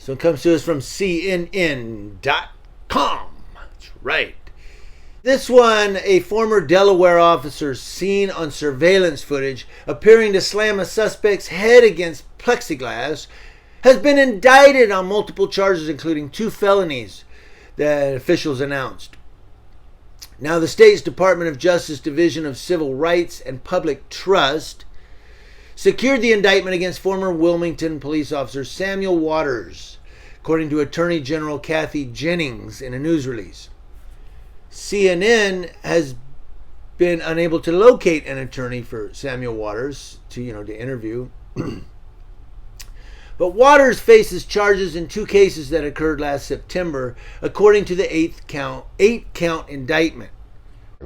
So it comes to us from CNN.com. That's right. This one, a former Delaware officer seen on surveillance footage appearing to slam a suspect's head against plexiglass, has been indicted on multiple charges, including 2 felonies that officials announced. Now, the state's Department of Justice Division of Civil Rights and Public Trust secured the indictment against former Wilmington police officer Samuel Waters, according to Attorney General Kathy Jennings in a news release. CNN has been unable to locate an attorney for Samuel Waters to interview. But Waters faces charges in 2 cases that occurred last September, according to the 8-count indictment.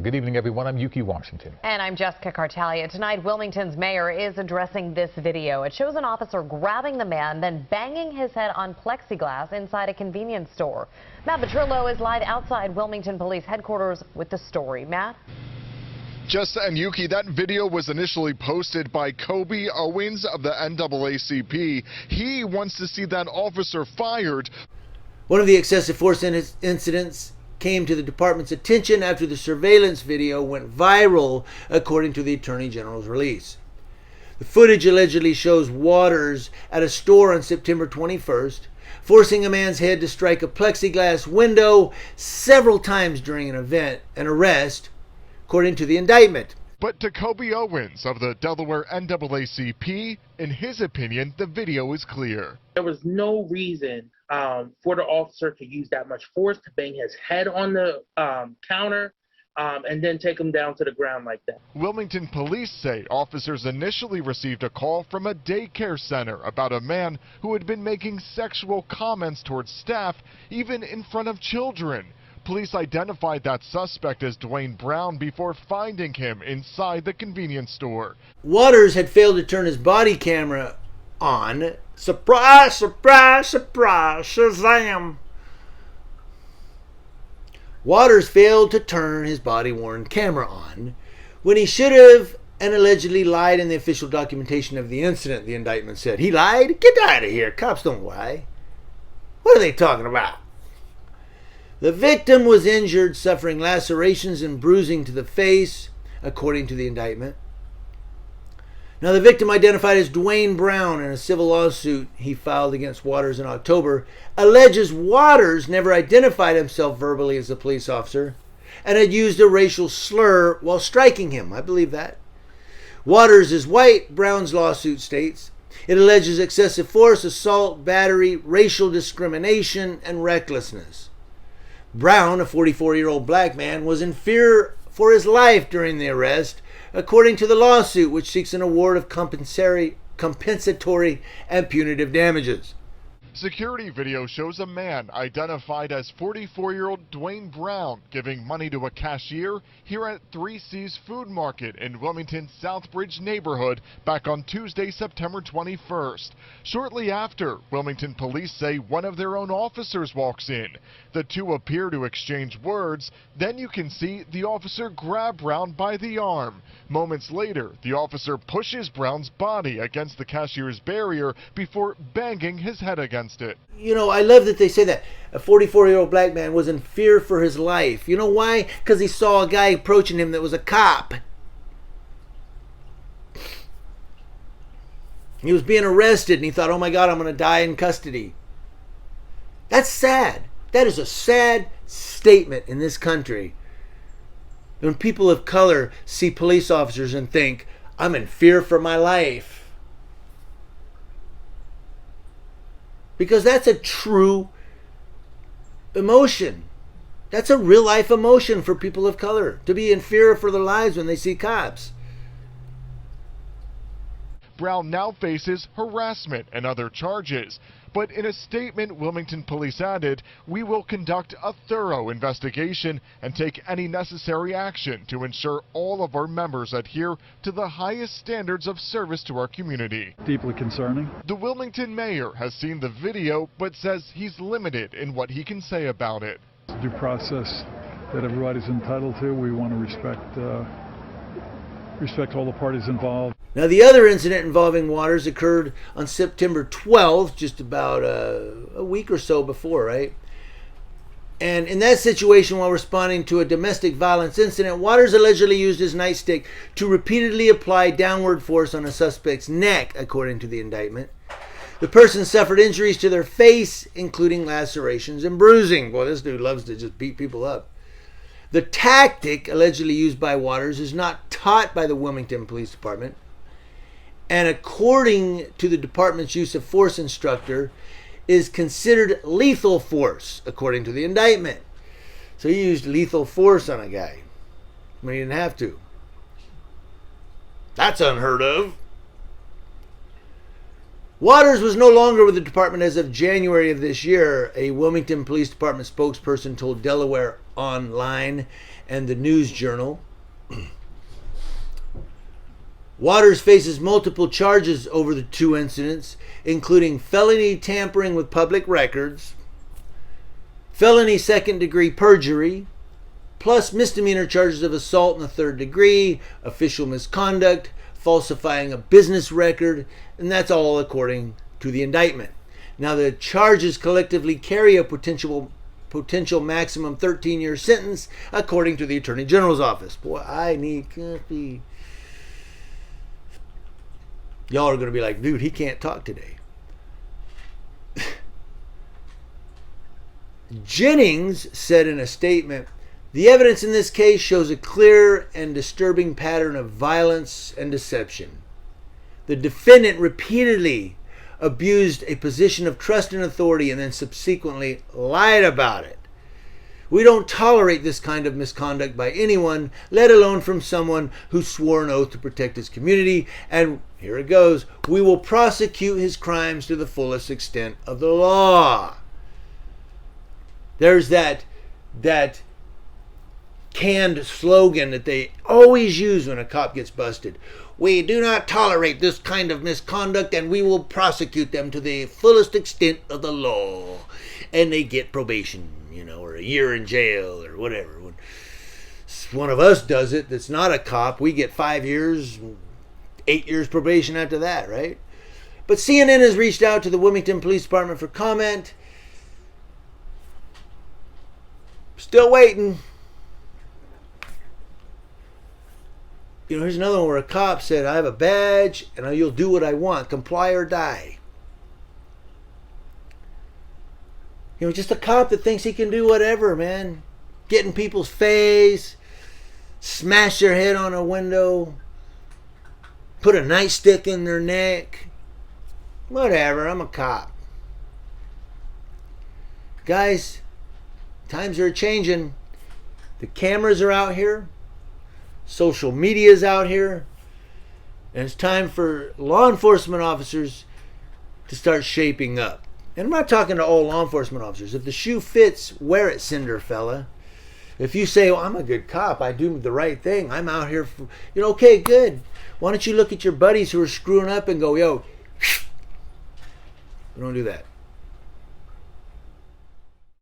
Good evening, everyone. I'm Yuki Washington. And I'm Jessica Cartalia. Tonight, Wilmington's mayor is addressing this video. It shows an officer grabbing the man, then banging his head on plexiglass inside a convenience store. Matt Petrillo is live outside Wilmington Police Headquarters with the story. Matt? Jess and Yuki, that video was initially posted by Kobe Owens of the NAACP. He wants to see that officer fired. One of the excessive force incidents came to the department's attention after the surveillance video went viral, according to the Attorney General's release. The footage allegedly shows Waters at a store on September 21st, forcing a man's head to strike a plexiglass window several times during an arrest, according to the indictment. But to Kobe Owens of the Delaware NAACP, in his opinion, the video is clear. There was no reason for the officer to use that much force to bang his head on the counter and then take him down to the ground like that. Wilmington police say officers initially received a call from a daycare center about a man who had been making sexual comments towards staff, even in front of children. Police identified that suspect as Dwayne Brown before finding him inside the convenience store. Waters had failed to turn his body camera on. Surprise, surprise, surprise, Shazam! Waters failed to turn his body-worn camera on when he should have, and allegedly lied in the official documentation of the incident, the indictment said. He lied? Get out of here. Cops don't lie. What are they talking about? The victim was injured, suffering lacerations and bruising to the face, according to the indictment. Now, the victim, identified as Dwayne Brown in a civil lawsuit he filed against Waters in October, alleges Waters never identified himself verbally as a police officer and had used a racial slur while striking him. I believe that. Waters is white, Brown's lawsuit states. It alleges excessive force, assault, battery, racial discrimination, and recklessness. Brown, a 44-year-old black man, was in fear for his life during the arrest, according to the lawsuit, which seeks an award of compensatory and punitive damages. Security video shows a man identified as 44-year-old Dwayne Brown giving money to a cashier here at 3C's Food Market in Wilmington's Southbridge neighborhood back on Tuesday, September 21st. Shortly after, Wilmington police say one of their own officers walks in. The two appear to exchange words. Then you can see the officer grab Brown by the arm. Moments later, the officer pushes Brown's body against the cashier's barrier before banging his head against it. You know, I love that they say that. A 44-year-old black man was in fear for his life. You know why? Because he saw a guy approaching him that was a cop. He was being arrested and he thought, oh my God, I'm going to die in custody. That's sad. That is a sad statement in this country. When people of color see police officers and think, I'm in fear for my life. Because that's a true emotion. That's a real life emotion for people of color, to be in fear for their lives when they see cops. Brown now faces harassment and other charges. But in a statement, Wilmington police added, "We will conduct a thorough investigation and take any necessary action to ensure all of our members adhere to the highest standards of service to our community." Deeply concerning. The Wilmington mayor has seen the video but says he's limited in what he can say about it. Due process that everybody's entitled to. We want to respect respect all the parties involved. Now, the other incident involving Waters occurred on September 12th, just about a week or so before, right? And in that situation, while responding to a domestic violence incident, Waters allegedly used his nightstick to repeatedly apply downward force on a suspect's neck, according to the indictment. The person suffered injuries to their face, including lacerations and bruising. Boy, this dude loves to just beat people up. The tactic allegedly used by Waters is not taught by the Wilmington Police Department. And according to the department's use of force instructor, is considered lethal force, according to the indictment. So he used lethal force on a guy when he didn't have to. That's unheard of. Waters was no longer with the department as of January of this year, a Wilmington Police Department spokesperson told Delaware Online and the News Journal. Waters faces multiple charges over the two incidents, including felony tampering with public records, felony second-degree perjury, plus misdemeanor charges of assault in the third degree, official misconduct, falsifying a business record, and that's all according to the indictment. Now, the charges collectively carry a potential maximum 13-year sentence, according to the Attorney General's office. Boy, I need coffee. Y'all are going to be like, dude, he can't talk today. Jennings said in a statement, the evidence in this case shows a clear and disturbing pattern of violence and deception. The defendant repeatedly abused a position of trust and authority and then subsequently lied about it. We don't tolerate this kind of misconduct by anyone, let alone from someone who swore an oath to protect his community. And here it goes, we will prosecute his crimes to the fullest extent of the law. There's that canned slogan that they always use when a cop gets busted. We do not tolerate this kind of misconduct and we will prosecute them to the fullest extent of the law. And they get probation, or a year in jail or whatever. When one of us does it that's not a cop, we get 5 years, 8 years probation after that, right? But CNN has reached out to the Wilmington Police Department for comment. Still waiting. Here's another one where a cop said, I have a badge and you'll do what I want. Comply or die. Just a cop that thinks he can do whatever, man. Get in people's face, smash their head on a window, put a nightstick in their neck. Whatever, I'm a cop. Guys, times are changing. The cameras are out here. Social media is out here. And it's time for law enforcement officers to start shaping up. And I'm not talking to all law enforcement officers. If the shoe fits, wear it, cinder fella. If you say, well, I'm a good cop, I do the right thing, I'm out here for, okay, good. Why don't you look at your buddies who are screwing up and go, yo, we don't do that.